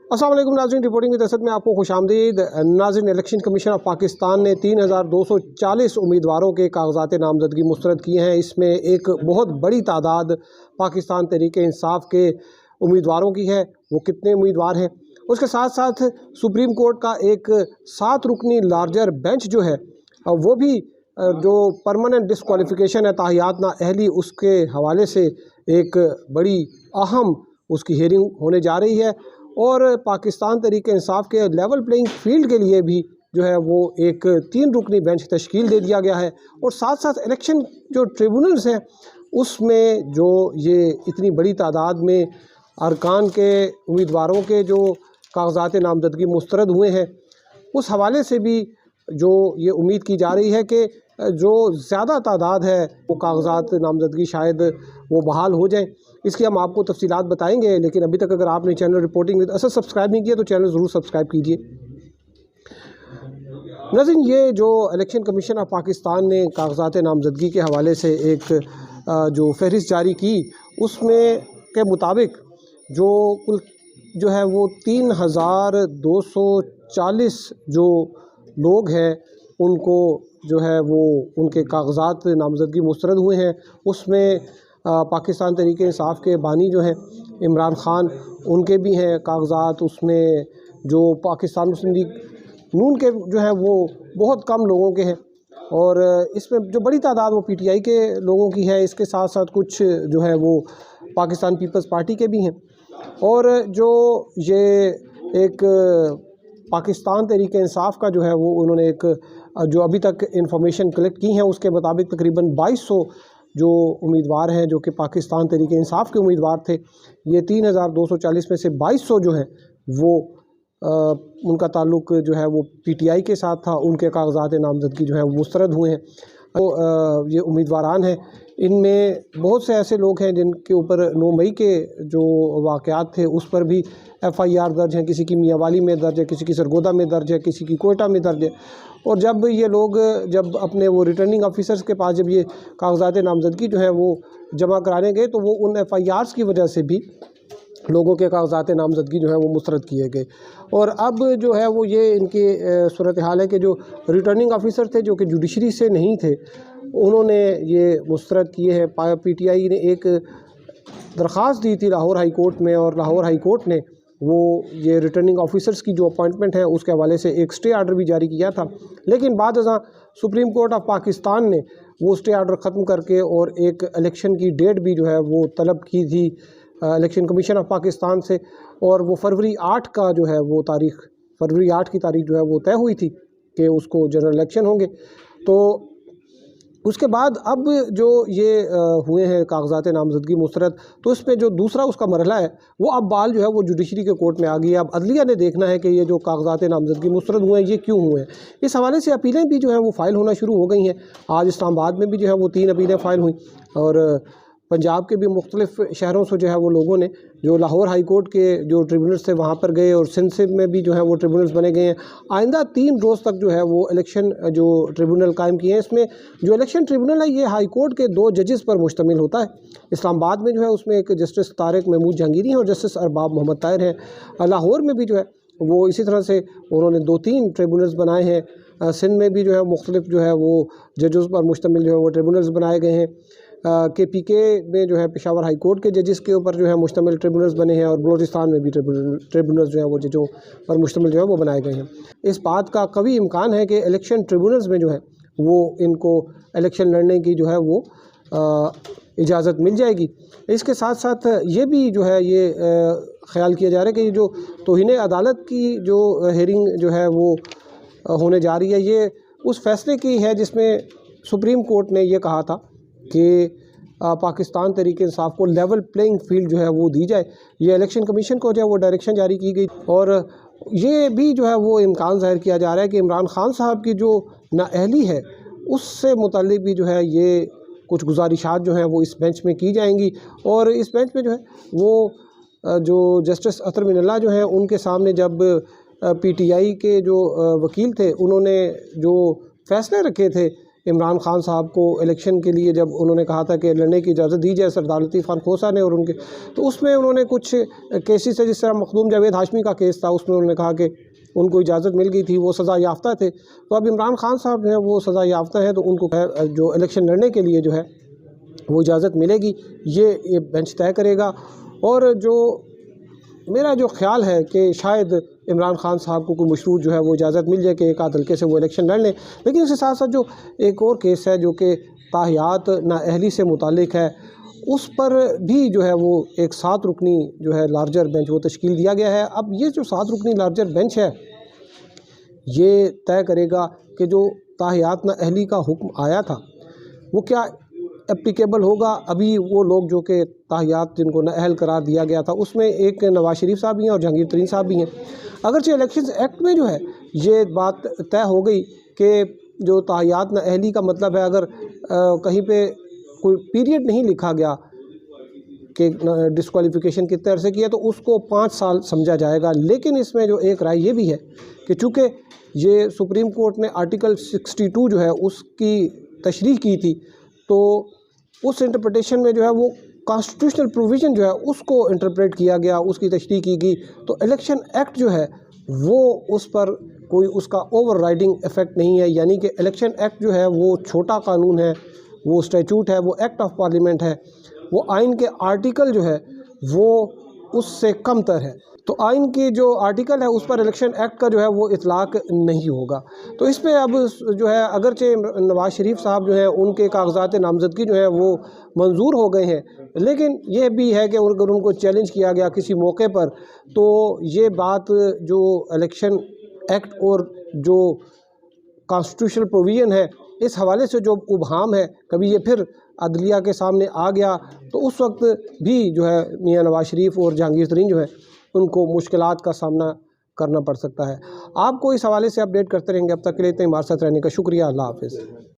अस्सलाम वालेकुम नाज़रीन, रिपोर्टिंग विद असद में आपको खुशामदीद। नाज़रीन, इलेक्शन कमीशन ऑफ पाकिस्तान ने 3240 उम्मीदवारों के कागजात नामजदगी मुस्तरद किए हैं। इसमें एक बहुत बड़ी तादाद पाकिस्तान तहरीक इंसाफ के उम्मीदवारों की है। वो कितने उम्मीदवार हैं? उसके साथ साथ सुप्रीम कोर्ट का एक 7 रुकनी लार्जर बेंच जो है वो भी जो परमानेंट डिस्क्वालिफिकेशन है ताहियात ना अहली, उसके हवाले से एक बड़ी अहम उसकी हेयरिंग होने जा रही है। और पाकिस्तान तहरीक इंसाफ के लेवल प्लेइंग फील्ड के लिए भी जो है वो एक 3 रुकनी बेंच तश्कील दे दिया गया है। और साथ साथ इलेक्शन जो ट्रिब्यूनल्स हैं उसमें जो ये इतनी बड़ी तादाद में अरकान के उम्मीदवारों के जो कागजात नामजदगी मुस्तरद हुए हैं, उस हवाले से भी जो ये उम्मीद की जा रही है कि जो ज़्यादा तादाद है वो कागजात नामजदगी शायद वो बहाल हो जाए। इसकी हम आपको तफसीलात बताएंगे, लेकिन अभी तक अगर आपने channel reporting with Asad subscribe नहीं किया तो चैनल ज़रूर सब्सक्राइब कीजिए। नाज़रीन, ये जो इलेक्शन कमीशन ऑफ पाकिस्तान ने कागजात नामजदगी के हवाले से एक जो फहरिस्त जारी की, उसमें के मुताबिक जो कुल जो है वो 3240 जो लोग हैं उनको जो है वो उनके कागजात नामजदगी मुस्तरद हुए हैं। उसमें पाकिस्तान तहरीक इंसाफ के बानी जो हैं इमरान ख़ान, उनके भी हैं कागजात। उसमें जो पाकिस्तान मुस्लिम लीग नून के जो है वो बहुत कम लोगों के हैं। और इसमें जो बड़ी तादाद वो PTI के लोगों की है। इसके साथ साथ कुछ जो है वो पाकिस्तान पीपल्स पार्टी के भी हैं। और जो ये एक पाकिस्तान तहरीक इंसाफ का जो है वो उन्होंने एक जो अभी तक इंफॉर्मेशन कलेक्ट की है उसके मुताबिक तकरीबन 2200 जो उम्मीदवार हैं जो कि पाकिस्तान तहरीक इंसाफ के उम्मीदवार थे, ये 3240 में से 2200 जो हैं वो उनका ताल्लुक़ जो है वो PTI के साथ था। उनके कागजात नामजदगी जो है वो मुस्तरद हुए हैं। तो ये उम्मीदवारान हैं, इनमें बहुत से ऐसे लोग हैं जिनके ऊपर 9 मई के जो वाक़यात थे उस पर भी FIR दर्ज हैं। किसी की मियांवाली में दर्ज है, किसी की सरगोदा में दर्ज है, किसी की कोयटा में दर्ज है। और जब ये लोग जब अपने वो रिटर्निंग ऑफिसर्स के पास जब ये कागजात नामजदगी जो है वो जमा कराने गए तो वो उन FIRs की वजह से भी लोगों के कागजात नामजदगी जो है वो मुस्तरद किए गए। और अब जो है वो ये इनकी सूरत हाल है कि जो रिटर्निंग ऑफिसर थे जो कि जुडिशरी से नहीं थे, उन्होंने ये मुस्तरद किए हैं। PTI ने एक दरख्वास्त दी थी लाहौर हाई कोर्ट में, और लाहौर हाई कोर्ट ने वो ये रिटर्निंग ऑफिसर्स की जो अपॉइंटमेंट है उसके हवाले से एक स्टे आर्डर भी जारी किया था। लेकिन बाद अज़ां सुप्रीम कोर्ट ऑफ पाकिस्तान ने वो स्टे आर्डर ख़त्म करके और एक इलेक्शन की डेट भी जो है वो तलब की थी इलेक्शन कमीशन ऑफ पाकिस्तान से। और वो फरवरी 8 का जो है वो तारीख़, फरवरी 8 की तारीख़ जो है वो तय हुई थी कि उसको जनरल इलेक्शन होंगे। तो उसके बाद अब जो ये हुए हैं कागजात नामजदगी मुस्तरद, तो इसमें जो दूसरा उसका मरहला है वो अब बाल जो है वो जुडिशरी के कोर्ट में आ गई है। अब अदलिया ने देखना है कि ये जो कागजात नामजदगी मुस्तरद हुए हैं ये क्यों हुए हैं। इस हवाले से अपीलें भी जो हैं वो फ़ाइल होना शुरू हो गई हैं। आज इस्लामाबाद में भी जो है वो 3 अपीलें फ़ाइल हुई, और पंजाब के भी मुख्तलिफ़ शहरों से जो है वो लोगों ने जो लाहौर हाई कोर्ट के जो ट्रिब्यूनल्स थे वहाँ पर गए, और सिंध में भी जो है वो ट्रिब्यूनल्स बने गए हैं। आइंदा 3 रोज़ तक जो है वो इलेक्शन जो ट्रिब्यूनल कायम किए हैं। इसमें जो इलेक्शन ट्रिब्यूनल है ये हाई कोर्ट के 2 जजेस पर मुश्तमिल होता है। इस्लामाबाद में जो है उसमें एक जस्टिस तारिक महमूद जहांगीरी हैं और जस्टिस अरबाब मोहम्मद ताहिर हैं। लाहौर में भी जो है वो इसी तरह से उन्होंने 2-3 ट्रिब्यूनल्स बनाए हैं। सिंध में भी जो है मुख्तलिफ जो है वो जजेस पर मुश्तमिल जो है वो ट्रिब्यूनल्स बनाए गए हैं। KPK में जो है पेशावर हाई कोर्ट के जजेस के ऊपर जो है मुश्तमिल ट्रिब्यूनल्स बने हैं, और बलोचिस्तान में भी ट्रिब्यूनल्स जो है वो जजों पर मुश्तमिल जो है वो बनाए गए हैं। इस बात का कभी इम्कान है कि इलेक्शन ट्रिब्यूनल्स में जो है वो इनको इलेक्शन लड़ने की जो है वो इजाज़त मिल जाएगी। इसके साथ साथ ये भी जो है ये ख्याल किया जा रहा है कि ये जो तौहीन अदालत की जो हेयरिंग जो है वो होने जा रही है, ये उस फैसले की है जिसमें सुप्रीम कोर्ट ने ये कहा था कि पाकिस्तान तहरीक इंसाफ को लेवल प्लेइंग फील्ड जो है वो दी जाए। ये इलेक्शन कमीशन को जो है वो डायरेक्शन जारी की गई, और ये भी जो है वो इम्कान ज़ाहिर किया जा रहा है कि इमरान ख़ान साहब की जो नाअहली है उससे मुताल्लिक़ भी जो है ये कुछ गुजारिशात जो हैं वो इस बेंच में की जाएंगी। और इस बेंच में जो है वो जो जस्टिस अतर मिनल्ला जो हैं उनके सामने जब PTI के जो वकील थे उन्होंने जो फ़ैसले रखे थे عمران خان صاحب کو الیکشن کے لیے جب انہوں نے کہا تھا کہ لڑنے کی اجازت دی جائے سردار لطیف خان کھوسہ نے اور ان کے، تو اس میں انہوں نے کچھ کیسز ہے، جس طرح مخدوم جاوید ہاشمی کا کیس تھا، اس میں انہوں نے کہا کہ ان کو اجازت مل گئی تھی، وہ سزا یافتہ تھے۔ تو اب عمران خان صاحب جو ہیں وہ سزا یافتہ ہیں، تو ان کو جو الیکشن لڑنے کے لیے جو ہے وہ اجازت ملے گی، یہ بینچ طے کرے گا۔ اور جو میرا جو خیال ہے کہ شاید عمران خان صاحب کو کوئی مشروط جو ہے وہ اجازت مل جائے کہ ایک آدھ حلقے سے وہ الیکشن لڑ لیں۔ لیکن اس کے ساتھ ساتھ جو ایک اور کیس ہے جو کہ تاحیات نااہلی سے متعلق ہے، اس پر بھی جو ہے وہ ایک 7 رکنی جو ہے لارجر بینچ وہ تشکیل دیا گیا ہے۔ اب یہ جو 7 رکنی لارجر بینچ ہے یہ طے کرے گا کہ جو تاحیات نااہلی کا حکم آیا تھا وہ کیا اپلیکیبل ہوگا۔ ابھی وہ لوگ جو کہ تاحیات جن کو نااہل قرار دیا گیا تھا، اس میں ایک نواز شریف صاحب بھی ہیں اور جہانگیر ترین صاحب بھی ہیں۔ اگرچہ الیکشنز ایکٹ میں جو ہے یہ بات طے ہو گئی کہ جو تاحیات نااہلی کا مطلب ہے، اگر کہیں پہ کوئی پیریڈ نہیں لکھا گیا کہ ڈسکوالیفیکیشن کتنے عرصے کی ہے، تو اس کو 5 سال سمجھا جائے گا۔ لیکن اس میں جو ایک رائے یہ بھی ہے کہ چونکہ یہ سپریم کورٹ نے آرٹیکل 62 جو ہے اس کی تشریح کی تھی، تو اس انٹرپریٹیشن میں جو ہے وہ کانسٹیٹیوشنل پروویژن جو ہے اس کو انٹرپریٹ کیا گیا، اس کی تشریح کی گئی، تو الیکشن ایکٹ جو ہے وہ اس پر کوئی اس کا اوور رائڈنگ ایفیکٹ نہیں ہے۔ یعنی کہ الیکشن ایکٹ جو ہے وہ چھوٹا قانون ہے، وہ اسٹیچوٹ ہے، وہ ایکٹ آف پارلیمنٹ ہے، وہ آئین کے آرٹیکل جو ہے وہ اس سے کم تر ہے۔ تو آئین کی جو آرٹیکل ہے اس پر الیکشن ایکٹ کا جو ہے وہ اطلاق نہیں ہوگا۔ تو اس پہ اب جو ہے اگرچہ نواز شریف صاحب جو ہیں ان کے کاغذات نامزدگی جو ہے وہ منظور ہو گئے ہیں، لیکن یہ بھی ہے کہ اگر ان کو چیلنج کیا گیا کسی موقع پر، تو یہ بات جو الیکشن ایکٹ اور جو کانسٹیٹیوشنل پروویژن ہے اس حوالے سے جو ابہام ہے، کبھی یہ پھر عدلیہ کے سامنے آ گیا تو اس وقت بھی جو ہے میاں نواز شریف اور جہانگیر ترین جو ہے ان کو مشکلات کا سامنا کرنا پڑ سکتا ہے۔ آپ کو اس حوالے سے اپڈیٹ کرتے رہیں گے۔ اب تک کے لیے اتنے ہمارے ساتھ رہنے کا شکریہ۔ اللہ حافظ۔